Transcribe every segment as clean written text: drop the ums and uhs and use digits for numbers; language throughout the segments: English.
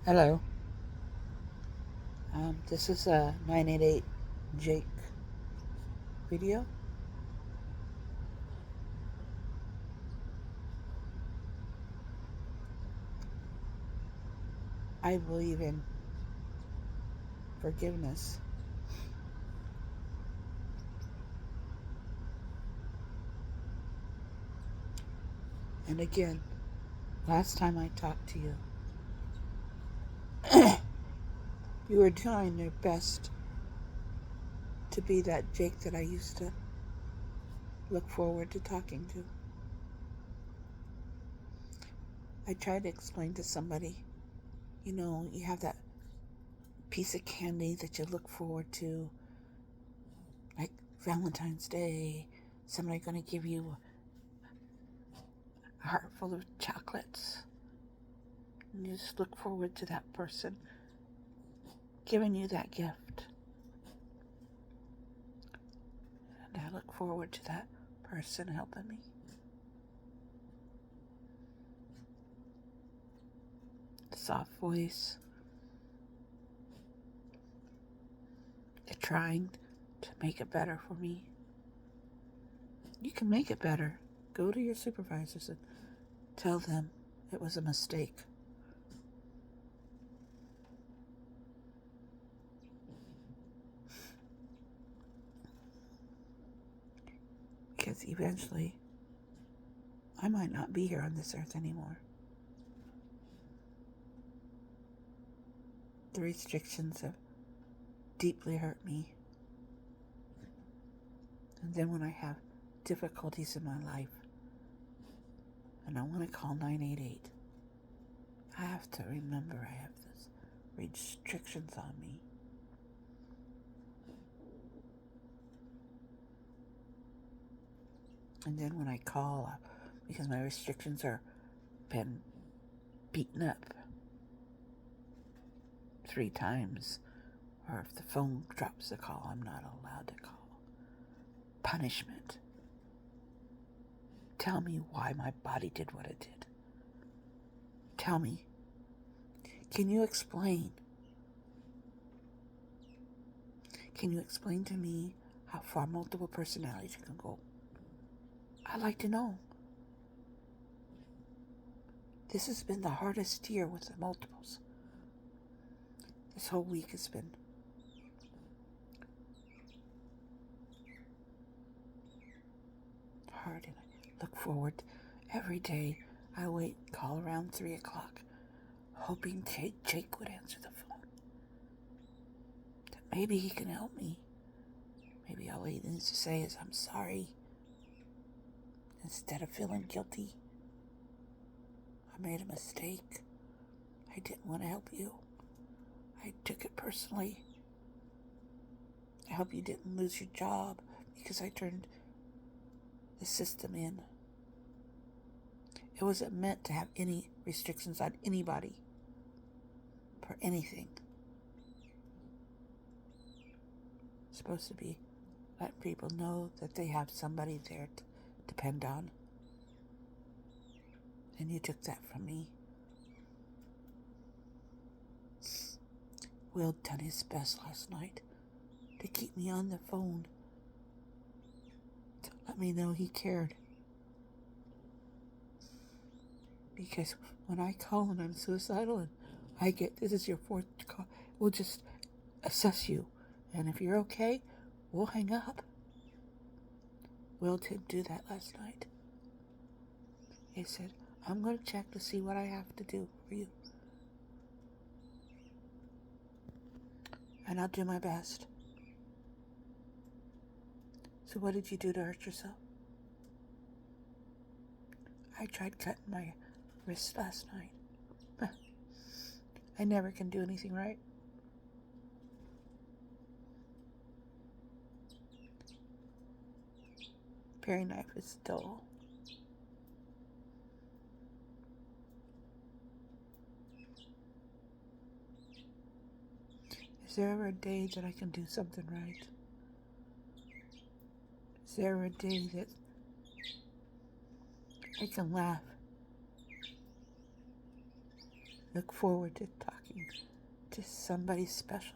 Hello. This is a 988 Jake video. I believe in forgiveness. And again, last time I talked to you, you were trying your best to be that Jake that I used to look forward to talking to. I tried to explain to somebody, you have that piece of candy that you look forward to, like Valentine's Day, somebody going to give you a heart full of chocolates. And you just look forward to that person giving you that gift. And I look forward to that person helping me. Soft voice. They're trying to make it better for me. You can make it better. Go to your supervisors and tell them it was a mistake. Because eventually, I might not be here on this earth anymore. The restrictions have deeply hurt me. And then when I have difficulties in my life, and I want to call 988, I have to remember I have those restrictions on me. And then when I call, because my restrictions are been beaten up 3 times, or if the phone drops the call, I'm not allowed to call. Punishment. Tell me why my body did what it did. Tell me. Can you explain? Can you explain to me how far multiple personalities can go? I'd like to know. This has been the hardest year with the multiples. This whole week has been hard, and I look forward every day. I wait, call around 3 o'clock, hoping Jake would answer the phone. That maybe he can help me. Maybe all he needs to say is, I'm sorry. Instead of feeling guilty, I made a mistake. I didn't want to help you. I took it personally. I hope you didn't lose your job because I turned the system in. It wasn't meant to have any restrictions on anybody for anything. It's supposed to be let people know that they have somebody there to depend on. And you took that from me. Will done his best last night to keep me on the phone, to let me know he cared. Because when I call and I'm suicidal and I get, this is your 4th call, we'll just assess you. And if you're okay, we'll hang up. Will didn't do that last night. He said, I'm going to check to see what I have to do for you. And I'll do my best. So what did you do to hurt yourself? I tried cutting my wrist last night. I never can do anything right. Paring knife is dull. Is there ever a day that I can do something right? Is there ever a day that I can laugh? Look forward to talking talking to somebody special.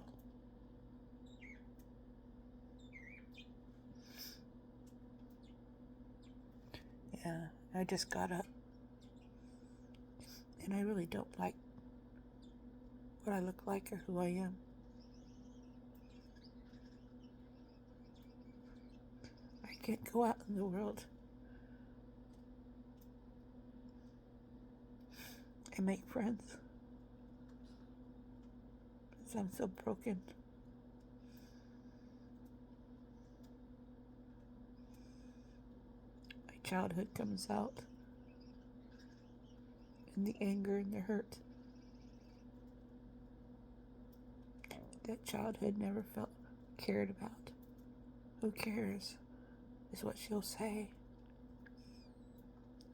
Yeah, I just got up, and I really don't like what I look like or who I am. I can't go out in the world and make friends because I'm so broken. My childhood comes out in the anger and the hurt. That childhood never felt cared about. Who cares is what she'll say.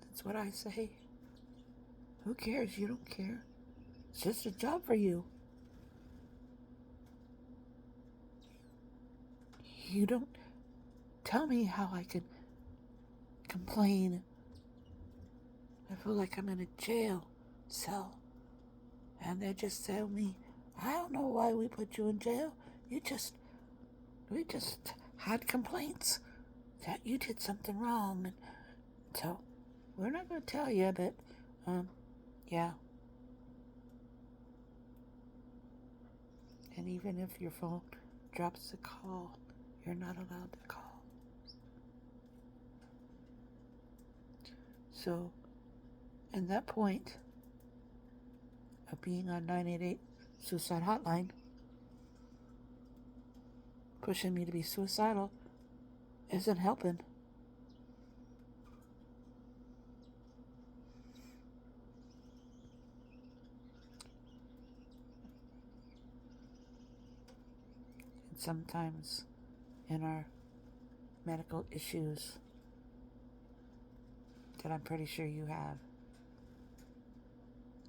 That's what I say. Who cares? You don't care. It's just a job for you. You don't tell me how I can complain. I feel like I'm in a jail cell. And they just tell me, I don't know why we put you in jail. We just had complaints that you did something wrong. And so we're not going to tell you, but, yeah. And even if your phone drops a call, you're not allowed to call. So, in that point of being on 988 suicide hotline, pushing me to be suicidal isn't helping. And sometimes in our medical issues that I'm pretty sure you have,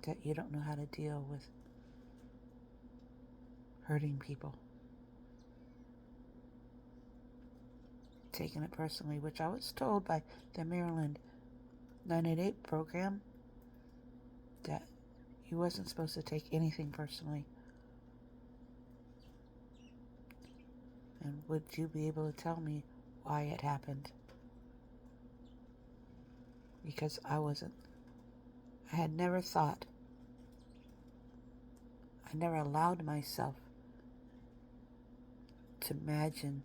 that you don't know how to deal with hurting people. Taking it personally, which I was told by the Maryland 988 program that you wasn't supposed to take anything personally. And would you be able to tell me why it happened? Because I had never thought, I never allowed myself to imagine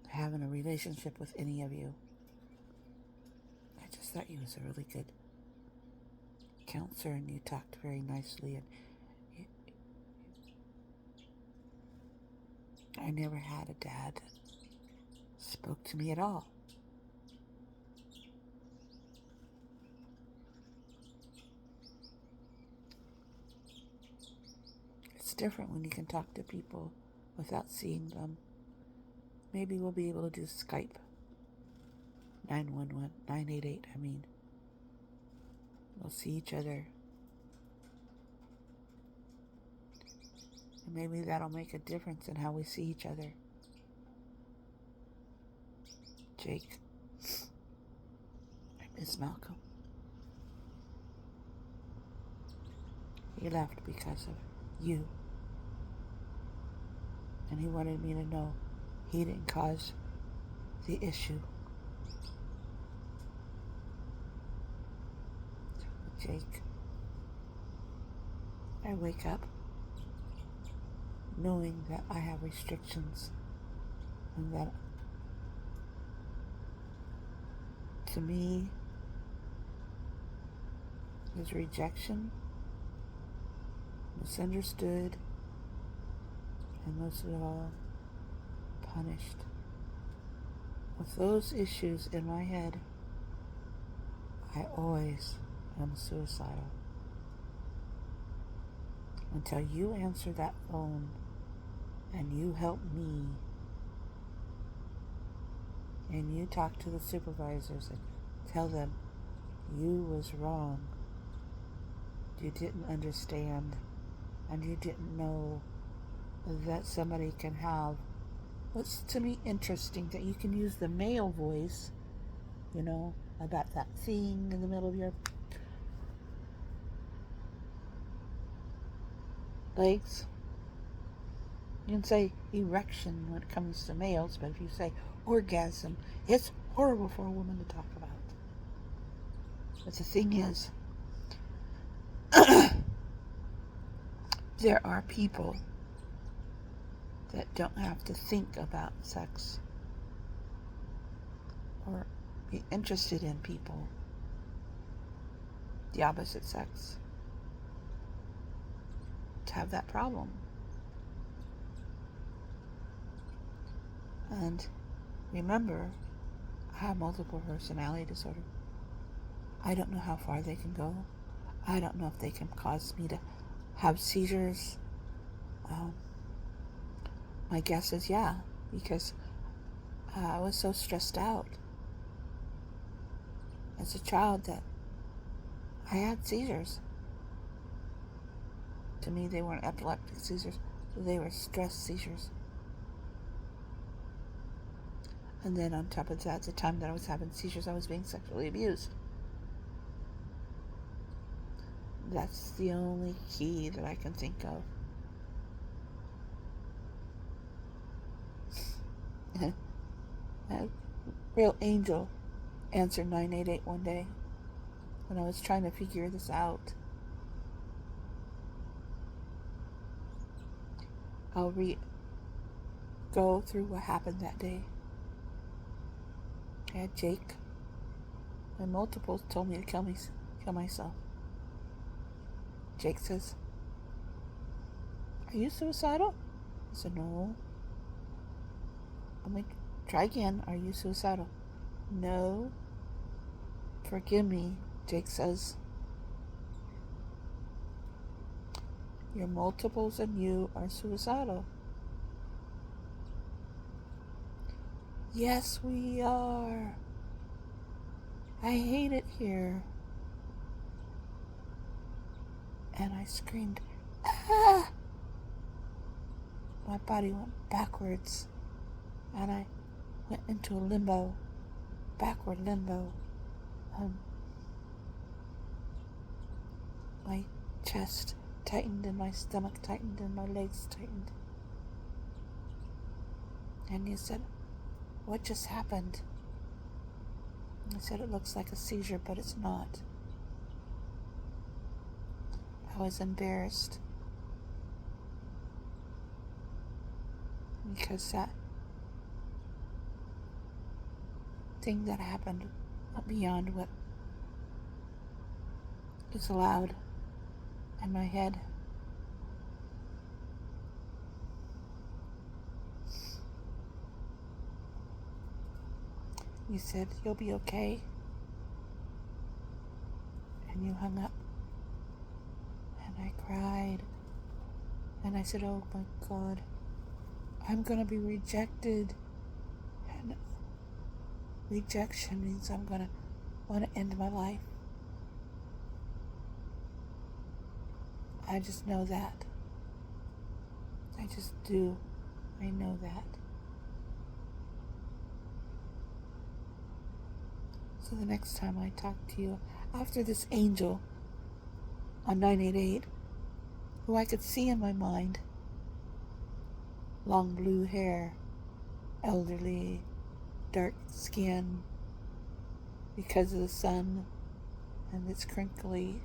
having a relationship with any of you. I just thought you was a really good counselor and you talked very nicely, and I never had a dad that spoke to me at all. It's different when you can talk to people without seeing them. Maybe we'll be able to do Skype. 911, 988, I mean. We'll see each other. And maybe that'll make a difference in how we see each other. Jake, I miss Malcolm. He left because of you. And he wanted me to know he didn't cause the issue. Jake, I wake up knowing that I have restrictions and that to me is rejection, misunderstood, and most of all, punished. With those issues in my head, I always am suicidal. Until you answer that phone and you help me and you talk to the supervisors and tell them you was wrong, you didn't understand, and you didn't know that somebody can have what's to me interesting, that you can use the male voice, about that thing in the middle of your legs. You can say erection when it comes to males, but if you say orgasm, it's horrible for a woman to talk about. But the thing is, there are people that don't have to think about sex or be interested in people, the opposite sex, to have that problem. And remember, I have multiple personality disorder. I don't know how far they can go. I don't know if they can cause me to have seizures. My guess is yeah, because I was so stressed out as a child that I had seizures. To me, they weren't epileptic seizures, they were stress seizures. And then on top of that, at the time that I was having seizures, I was being sexually abused. That's the only key that I can think of. A real angel answered 988 one day when I was trying to figure this out. I'll go through what happened that day. I had Jake. My multiples told me to kill myself. Jake says, "Are you suicidal?" I said, "No." I'm like, "Try again. Are you suicidal?" "No." "Forgive me," Jake says. "Your multiples and you are suicidal." "Yes, we are. I hate it here." And I screamed, "Ah!" My body went backwards, and I went into a limbo, backward limbo. My chest tightened, and my stomach tightened, and my legs tightened. And you said, "What just happened?" I said, "It looks like a seizure, but it's not." I was embarrassed because that thing that happened went beyond what is allowed in my head. You said, "You'll be okay," and you hung up. And I cried, and I said, "Oh my God, I'm gonna be rejected." And rejection means I'm gonna want to end my life. I just know that. I just do. I know that. So the next time I talk to you, after this angel on 988, who I could see in my mind, long blue hair, elderly, dark skin, because of the sun, and it's crinkly,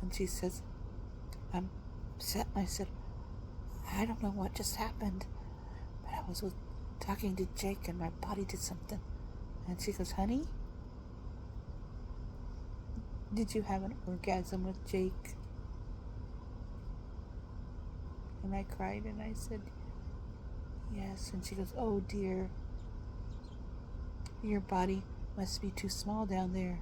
and she says, "I'm upset." And I said, "I don't know what just happened, but I was talking to Jake and my body did something." And she goes, "Honey, did you have an orgasm with Jake?" And I cried and I said, "Yes." And she goes, "Oh dear, your body must be too small down there."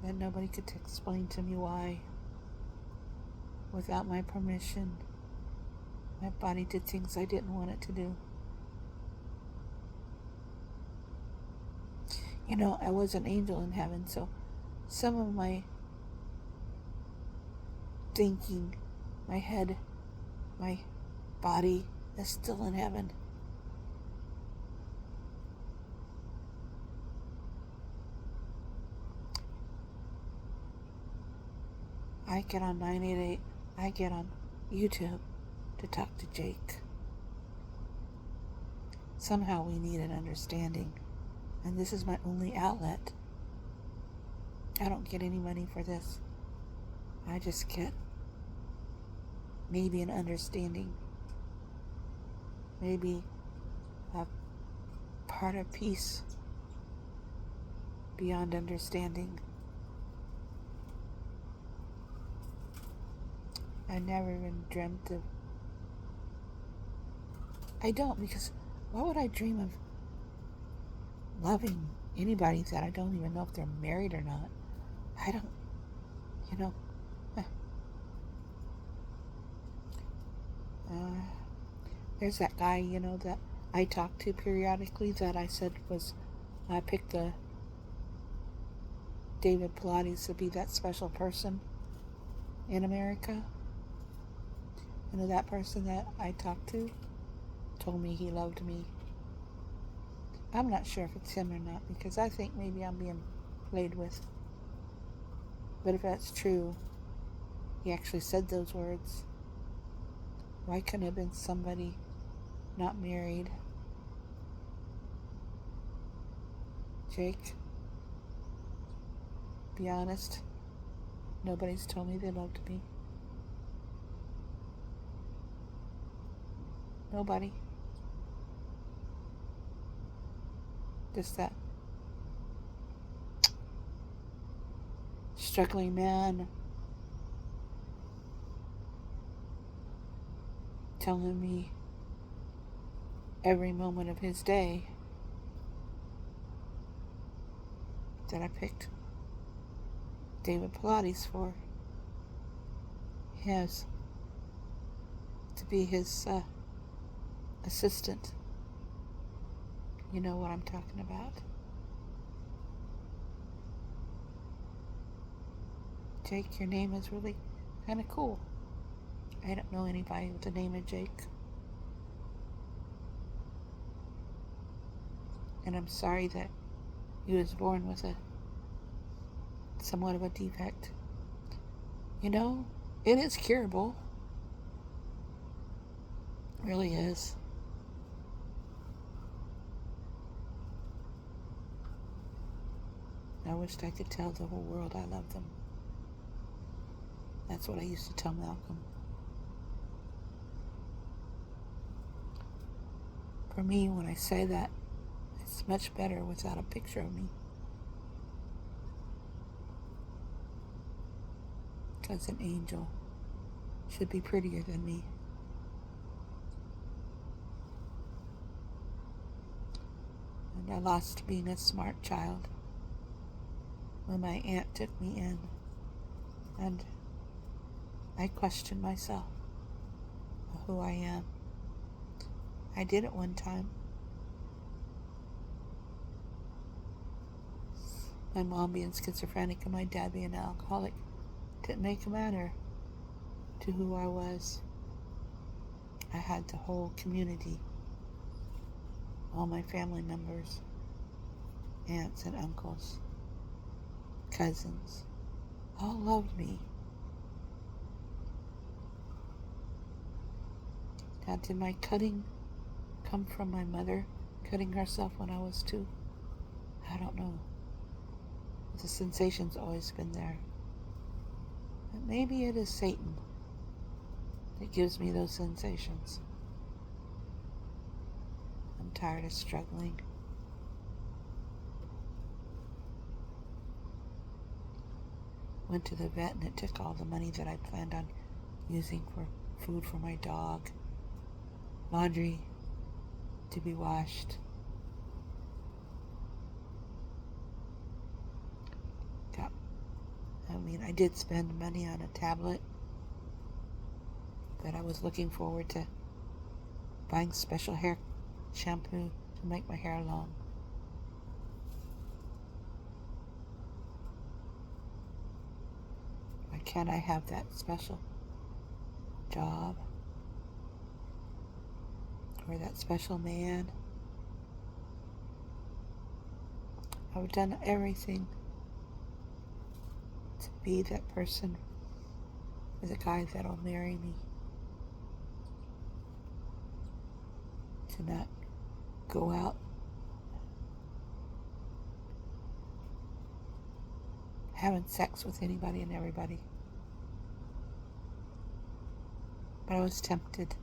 And nobody could explain to me why. Without my permission, my body did things I didn't want it to do. You know, I was an angel in heaven, so some of my thinking, my head, my body is still in heaven. I get on 988, I get on YouTube to talk to Jake. Somehow we need an understanding, and this is my only outlet. I don't get any money for this. I just get maybe an understanding, maybe a part of peace beyond understanding. I never even dreamt of... I don't, because why would I dream of loving anybody that I don't even know if they're married or not? I don't, you know. There's that guy, that I talk to periodically that I said I picked the David Pilates to be that special person in America. That person that I talked to told me he loved me. I'm not sure if it's him or not, because I think maybe I'm being played with. But if that's true, he actually said those words. Why couldn't it have been somebody not married? Jake, be honest, nobody's told me they loved me. Nobody. Just that struggling man telling me every moment of his day that I picked David Pilates for his to be his assistant. You know what I'm talking about. Jake, your name is really kind of cool. I don't know anybody with the name of Jake. And I'm sorry that he was born with somewhat of a defect. It is curable. It really is. I wished I could tell the whole world I love them. That's what I used to tell Malcolm. For me, when I say that, it's much better without a picture of me. Because an angel should be prettier than me. And I lost being a smart child when my aunt took me in, and I questioned myself of who I am. I did it one time. My mom being schizophrenic and my dad being an alcoholic didn't make a matter to who I was. I had the whole community, all my family members, aunts and uncles, cousins, all loved me. Now, did my cutting come from my mother cutting herself when I was 2? I don't know. The sensation's always been there. But maybe it is Satan that gives me those sensations. I'm tired of struggling. Went to the vet and it took all the money that I planned on using for food for my dog, laundry to be washed. I did spend money on a tablet, but I was looking forward to buying special hair shampoo to make my hair long. Why can't I have that special job or that special man? I've done everything to be that person with a guy that'll marry me, to not go out having sex with anybody and everybody. But I was tempted,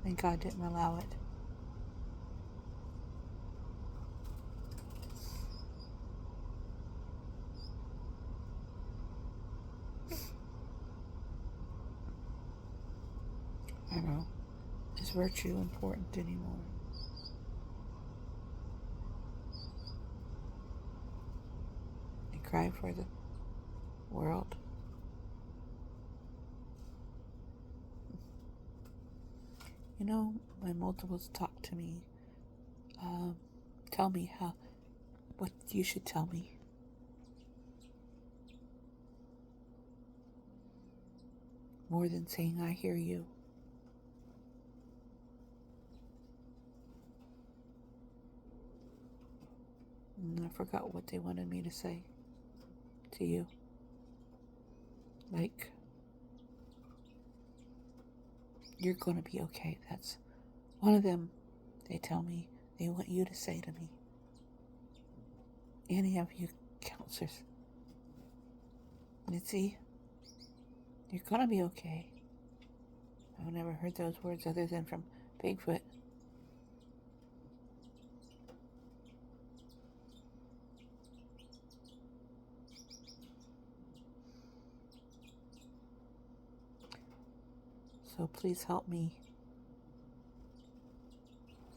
and God didn't allow it. I don't know. Is virtue important anymore? I cry for the world. You know, when multiples talk to me, tell me what you should tell me. More than saying, I hear you. And I forgot what they wanted me to say to you. Like, you're gonna be okay. That's one of them. They tell me they want you to say to me. Any of you counselors. Mitzi, you're gonna be okay. I've never heard those words other than from Bigfoot. So please help me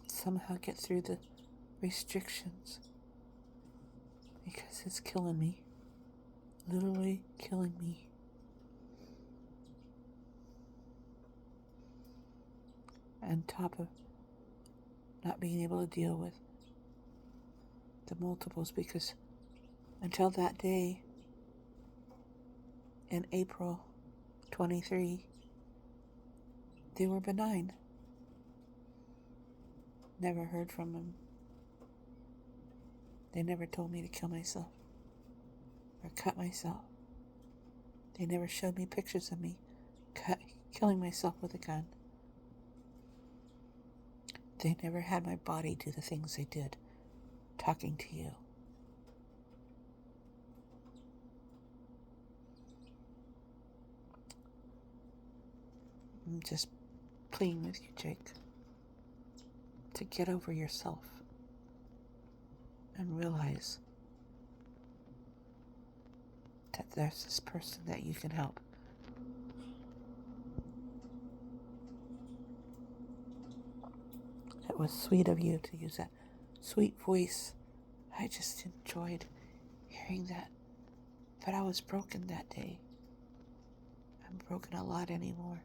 somehow get through the restrictions, because it's killing me. Literally killing me. On top of not being able to deal with the multiples, because until that day in April 23, they were benign. Never heard from them. They never told me to kill myself or cut myself. They never showed me pictures of me killing myself with a gun. They never had my body do the things they did, talking to you. I'm just pleading with you, Jake, to get over yourself and realize that there's this person that you can help. It was sweet of you to use that sweet voice. I just enjoyed hearing that. But I was broken that day. I'm broken a lot anymore.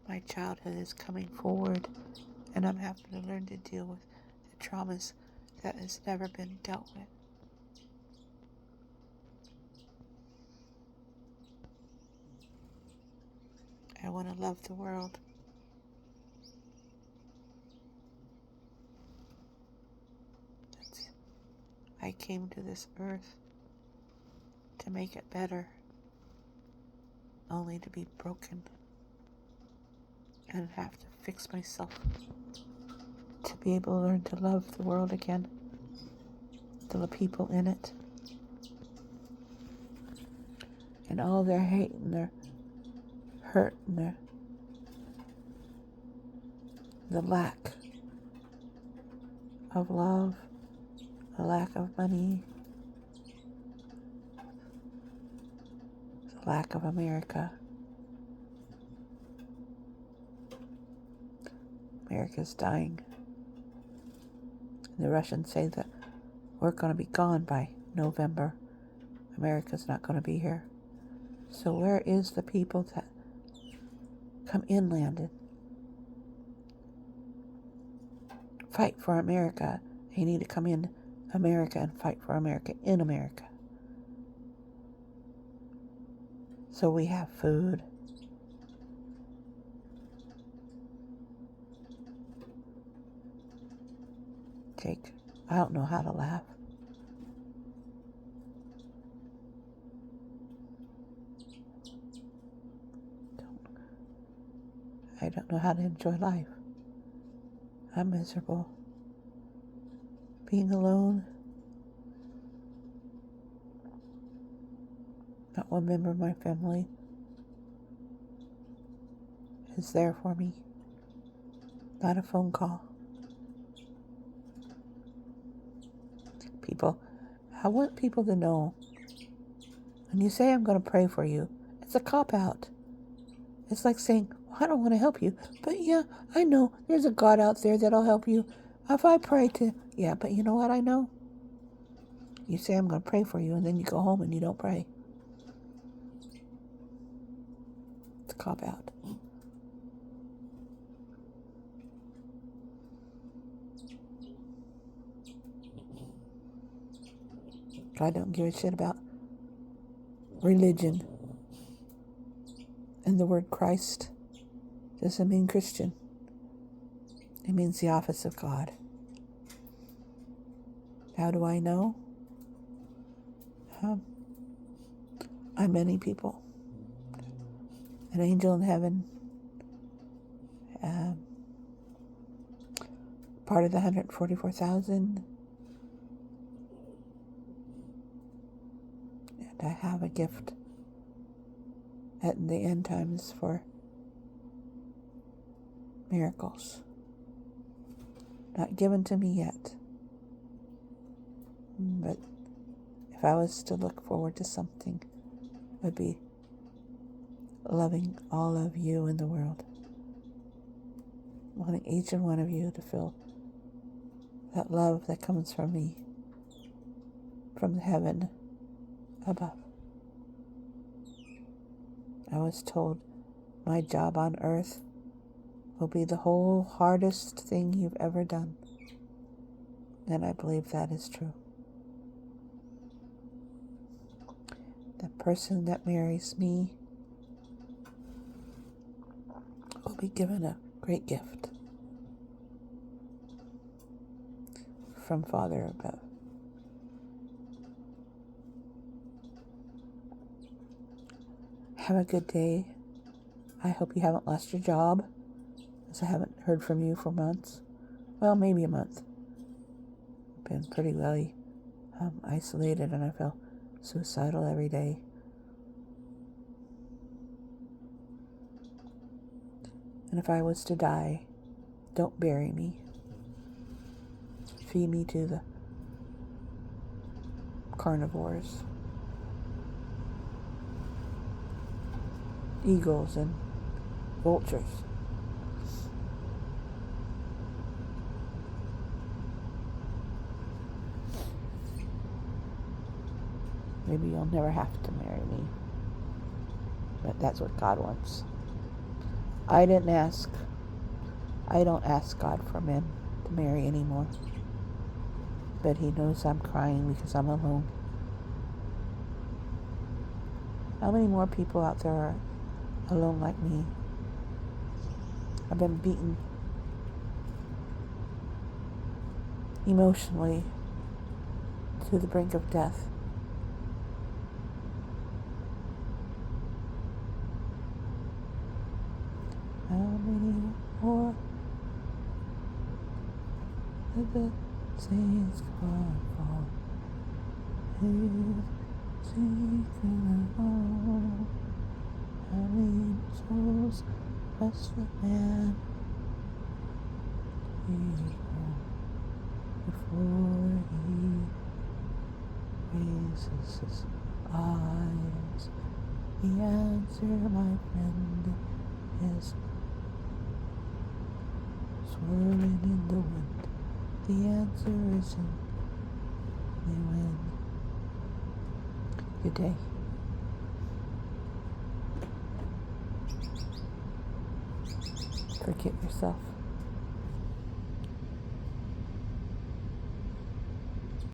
My childhood is coming forward, and I'm having to learn to deal with the traumas that has never been dealt with. I want to love the world. I came to this earth to make it better, only to be broken and have to fix myself to be able to learn to love the world again, the people in it, and all their hate and their hurt and the lack of love, the lack of money, the lack of America. America's dying. The Russians say that we're going to be gone by November. America's not going to be here. So where is the people that come inland and fight for America? They need to come in America and fight for America in America. So we have food. Jake, I don't know how to laugh. don't know how to enjoy life. I'm miserable. Being alone. Not one member of my family is there for me. Not a phone call. People, I want people to know, when you say I'm going to pray for you, it's a cop-out. It's like saying, well, I don't want to help you, but yeah, I know there's a God out there that'll help you. If I pray to, yeah, but you know what I know? You say I'm going to pray for you, and then you go home and you don't pray. It's a cop-out. God don't give a shit about religion. And the word Christ doesn't mean Christian. It means the office of God. How do I know? I'm many people. An angel in heaven. Part of the 144,000. And I have a gift at the end times for miracles. Not given to me yet. But if I was to look forward to something, it would be loving all of you in the world. Wanting each and one of you to feel that love that comes from me, from heaven above. I was told my job on earth will be the whole hardest thing you've ever done. And I believe that is true. The person that marries me will be given a great gift from Father above. Have a good day. I hope you haven't lost your job, as I haven't heard from you for months. Well, maybe a month. I've been pretty really isolated, and I feel suicidal every day. And if I was to die, don't bury me. Feed me to the carnivores. Eagles and vultures. Maybe you'll never have to marry me. But that's what God wants. I didn't ask. I don't ask God for men to marry anymore. But He knows I'm crying because I'm alone. How many more people out there are alone like me? I've been beaten emotionally to the brink of death. How many more of the saints fall? How many souls must the man before he raises his eyes? The answer, my friend, is swirling in the wind. The answer is in the wind. Good day. Forget yourself.